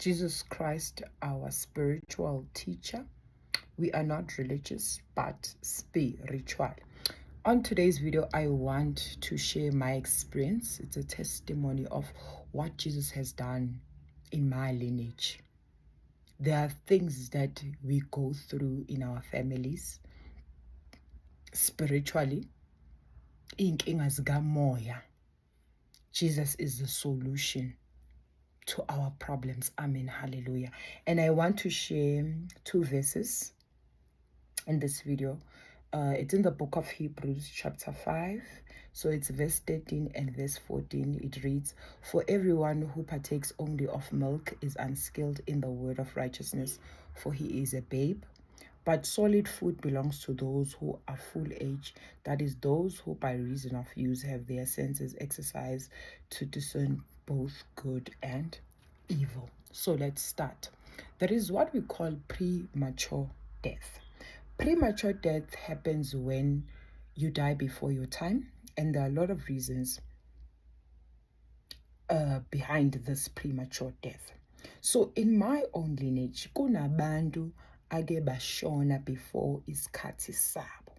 Jesus Christ, our spiritual teacher. We are not religious, but spiritual. On today's video, I want to share my experience. It's a testimony of what Jesus has done in my lineage. There are things that we go through in our families spiritually. Inkinga zikamoya. Jesus is the solution to our problems. Amen. Hallelujah. And I want to share two verses in this video. It's in the book of Hebrews chapter 5. So it's verse 13 and verse 14. It reads, "For everyone who partakes only of milk is unskilled in the word of righteousness, for he is a babe. But solid food belongs to those who are full age, that is, those who by reason of use have their senses exercised to discern both good and evil." So let's start. There is what we call premature death. Premature death happens when you die before your time, and there are a lot of reasons behind this premature death. So in my own lineage, kunabantu ake bashona before isikhathi sabo.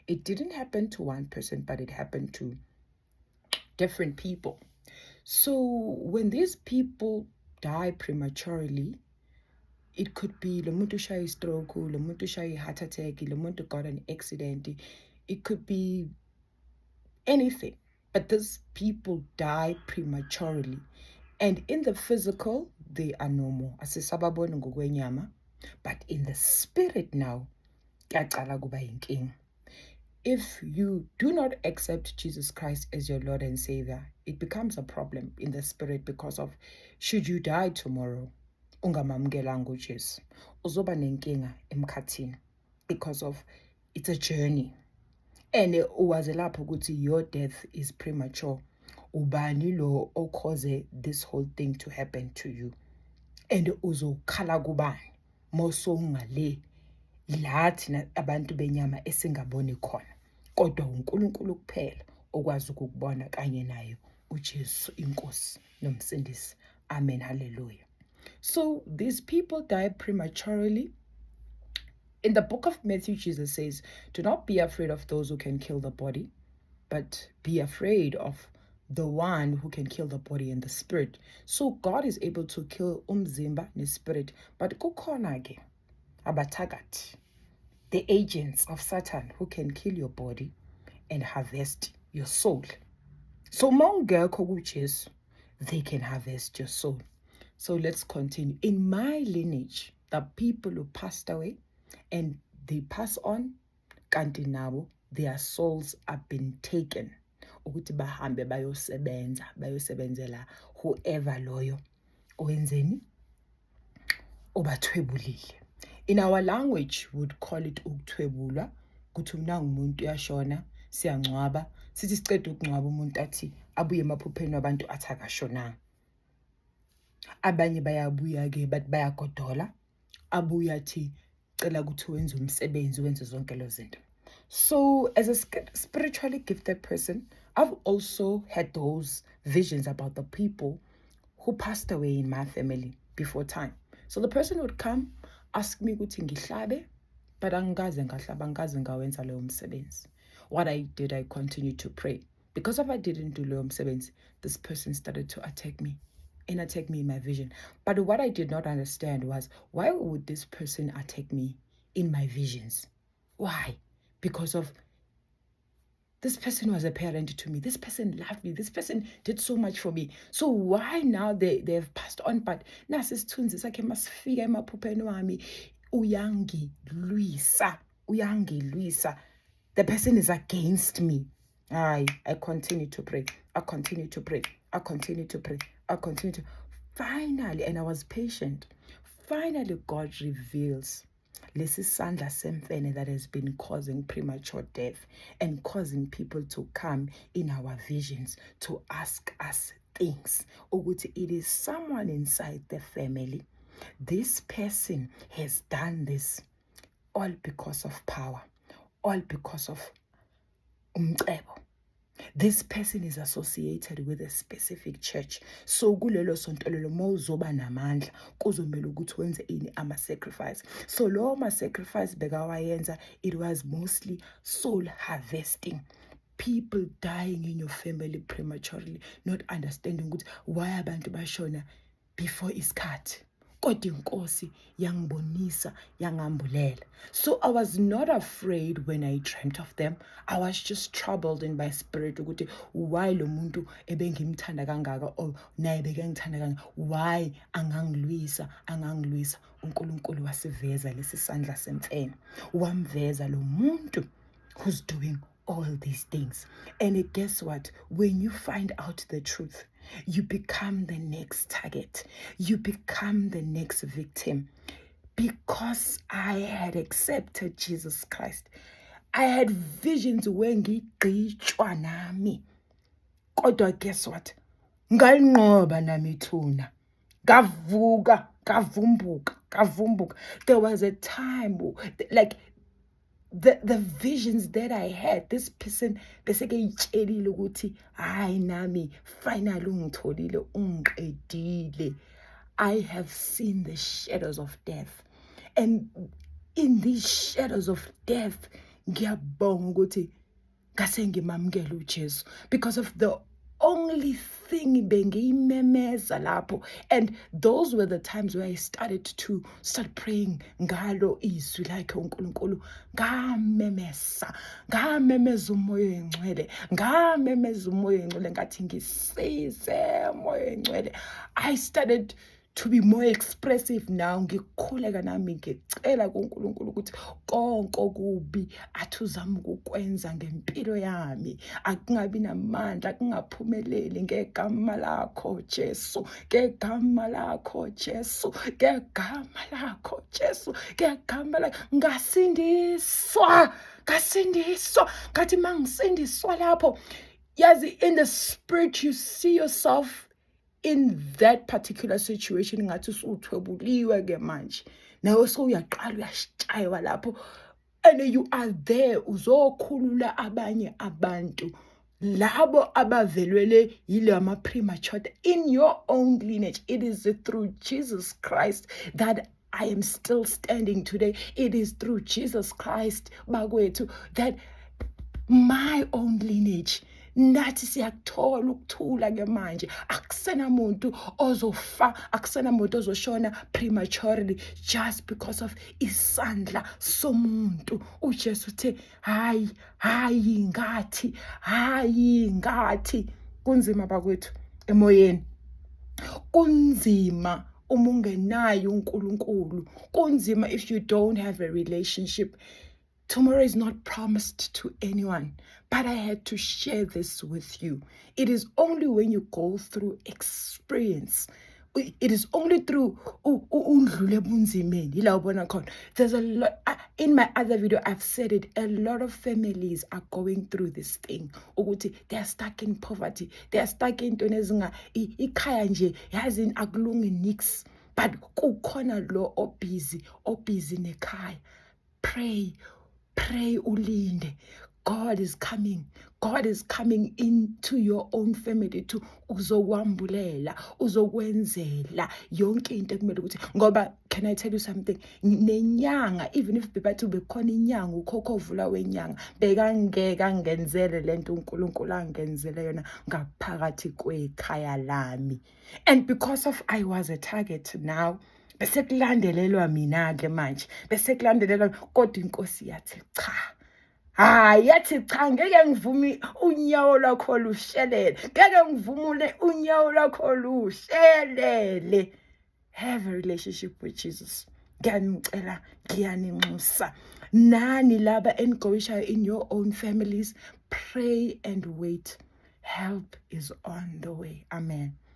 It didn't happen to one person, but it happened to different people. So when these people die prematurely, it could be lo muntu ushaya stroke, lo muntu ushaya heart attack, lo muntu got an accident. It could be anything. But these people die prematurely. And in the physical, they are normal. Asisababona ngokwenyama. But in the spirit now, kuyaqala kuba yinkinga. If you do not accept Jesus Christ as your Lord and Savior, it becomes a problem in the spirit because of, should you die tomorrow, ungamamkelanga uJesu, uzoba nenkinga emkhathini because of it's a journey. And uwaze lapho ukuthi your death is premature. Ubani lo okhoze this whole thing to happen to you. And uzokhala kubani moso ungale lathi abantu benyama esingaboni khona. Kodwa uNkulunkulu kuphela okwazi ukubona kanye naye uJesu inkosi nomsindisi. Amen. Hallelujah. So these people died prematurely. In the book of Matthew, Jesus says, "Do not be afraid of those who can kill the body, but be afraid of the one who can kill the body and the spirit." So God is able to kill umzimba ne spirit, but kukhona ke abathakathi, the agents of Satan who can kill your body and harvest your soul. So mawungekho kuJesu, they can harvest your soul. So let's continue. In my lineage, the people who passed away and they pass on, kanti nabo their souls have been taken. Ukuthi bahambe bayosebenzela whoever loyo owenzeni obathwebulile. In our language, we would call it ukuthwebulwa. Kuthi nangu umuntu uyashona, siyangcwaba, sithi siceda ukungcwaba umuntu athi abuye emaphupheni wabantu athi akashonanga. Abanye bayabuya ke bathi bayagodola, abuya athi cela ukuthi wenze umsebenzi, wenze zonke lezo zinto. So as a spiritually gifted person, I've also had those visions about the people who passed away in my family before time. So the person would come, ask me ukuthi ngihlabe, but angikaze ngahlaba, angikaze ngawenza leyo msebenzi. What I did, I continued to pray. Because if I didn't do leyo msebenzi, this person started to attack me and attack me in my vision. But what I did not understand was, why would this person attack me in my visions? Why? Because of this person was a parent to me. This person loved me. This person did so much for me. So why now they've passed on? But nasi isithunzi sakhe masifika emaphupheni wami uyangilwisa. The person is against me. I continue to pray. I continue to pray. I continue to pray. I continue to. Finally, and I was patient. Finally, God reveals lesi sandla semfene that has been causing premature death and causing people to come in our visions to ask us things. Ukuthi it is someone inside the family. This person has done this all because of power, all because of umcebo. this person is associated with a specific church. So kulelo sonto lelo mawuzoba namandla kuzomela ukuthi wenze ini ama-sacrifice. So lo ma-sacrifice bekawayenza, it was mostly soul harvesting. People dying in your family prematurely, not understanding ukuthi why abantu bashona before isikhathi. Kodwa inkosi yangibonisa, yangambulela. So I was not afraid when I dreamt of them. I was just troubled in my spirit ukuthi why lo muntu ebengimthanda kangaka or naye bekengithanda kangaka, why angangilwisa. uNkulunkulu wasiveza lesi sandla semfene, wamveza lo muntu who's doing all these things. And guess what? When you find out the truth, you become the next target. You become the next victim. Because I had accepted Jesus Christ, I had visions when ngigqitshwa nami. Kodwa guess what? Ngalinqoba nami thuna. Gavuka, gavumbuka. There was a time like the visions that I had, this person beseke yitshelile ukuthi hayi nami finally ungitholile, ungiqedile. I have seen the shadows of death, and in these shadows of death ngiyabonga ukuthi ngase ngimamukele uJesu, because of the only thing bengiyimemeza lapho. And those were the times where I started praying ngalo izwi lakhe uNkulunkulu. Ngamemeza umoya oyingcwele, ngathi ngisize moya oyingcwele. I started to be more expressive now. Ngikhuleka nami ngicela kuNkulunkulu ukuthi konke okubi athi uzama ukukwenza ngempilo yami akungabi namandla, akungaphumeleli ngegama lakho Jesu, ngegama lakho Jesu, ngegama lakho Jesu, ngegama lakho. Ngasindiswa ngathi mangisindiswa lapho, yazi, in the spirit you see yourself in that particular situation. Ngathi usuthwebuliwe ke manje, nawe sowuyaqala uyashaywa lapho, and you are there uzokhulula abanye abantu labo abavelwele yile ama-premature. In your own lineage, it is through Jesus Christ that I am still standing today. It is through Jesus Christ bakwethu that my own lineage nathi siyakuthola ukuthula ke manje. Akusenamuntu ozofa, akusenamuntu ozoshona prematurely just because of isandla somuntu. uJesu uthe hayi ngathi kunzima bakwethu emoyeni, kunzima uma ungenaye uNkulunkulu, kunzima if you don't have a relationship. Tomorrow is not promised to anyone, but I had to share this with you. It is only when you go through experience, it is only through undlule bunzimeni ila ubona khona. There's a lot in my other video, I've said it, a lot of families are going through this thing ukuthi they are stuck in poverty, they are stuck in into ezinga ikhaya nje yazi akulungi nix, but kukhona lo obusy nekhaya. Pray ulinde. God is coming into your own family to uzokwambulela, uzokwenzela yonke into ekumele ukuthi. Ngoba can I tell you something, nenyanga, even if bebathi bekhona inyanga, ukhokho ovula wenyanga, bekangeke angenzele lento uNkulunkulu angenzele yona ngaphakathi kwekhaya lami. And because of I was a target now, bese kulandelelwa mina ke manje, bese kulandelelwa, kodwa inkosi yathi cha. Yathi cha, ngeke ngivumi unyawo lwakho lushelele, ngeke ngivumule unyawo lwakho lushelele. Have a relationship with Jesus. Ngiyanicela, ngiyaninxusa nani laba enigowushayo in your own families, pray and wait. Help is on the way. Amen.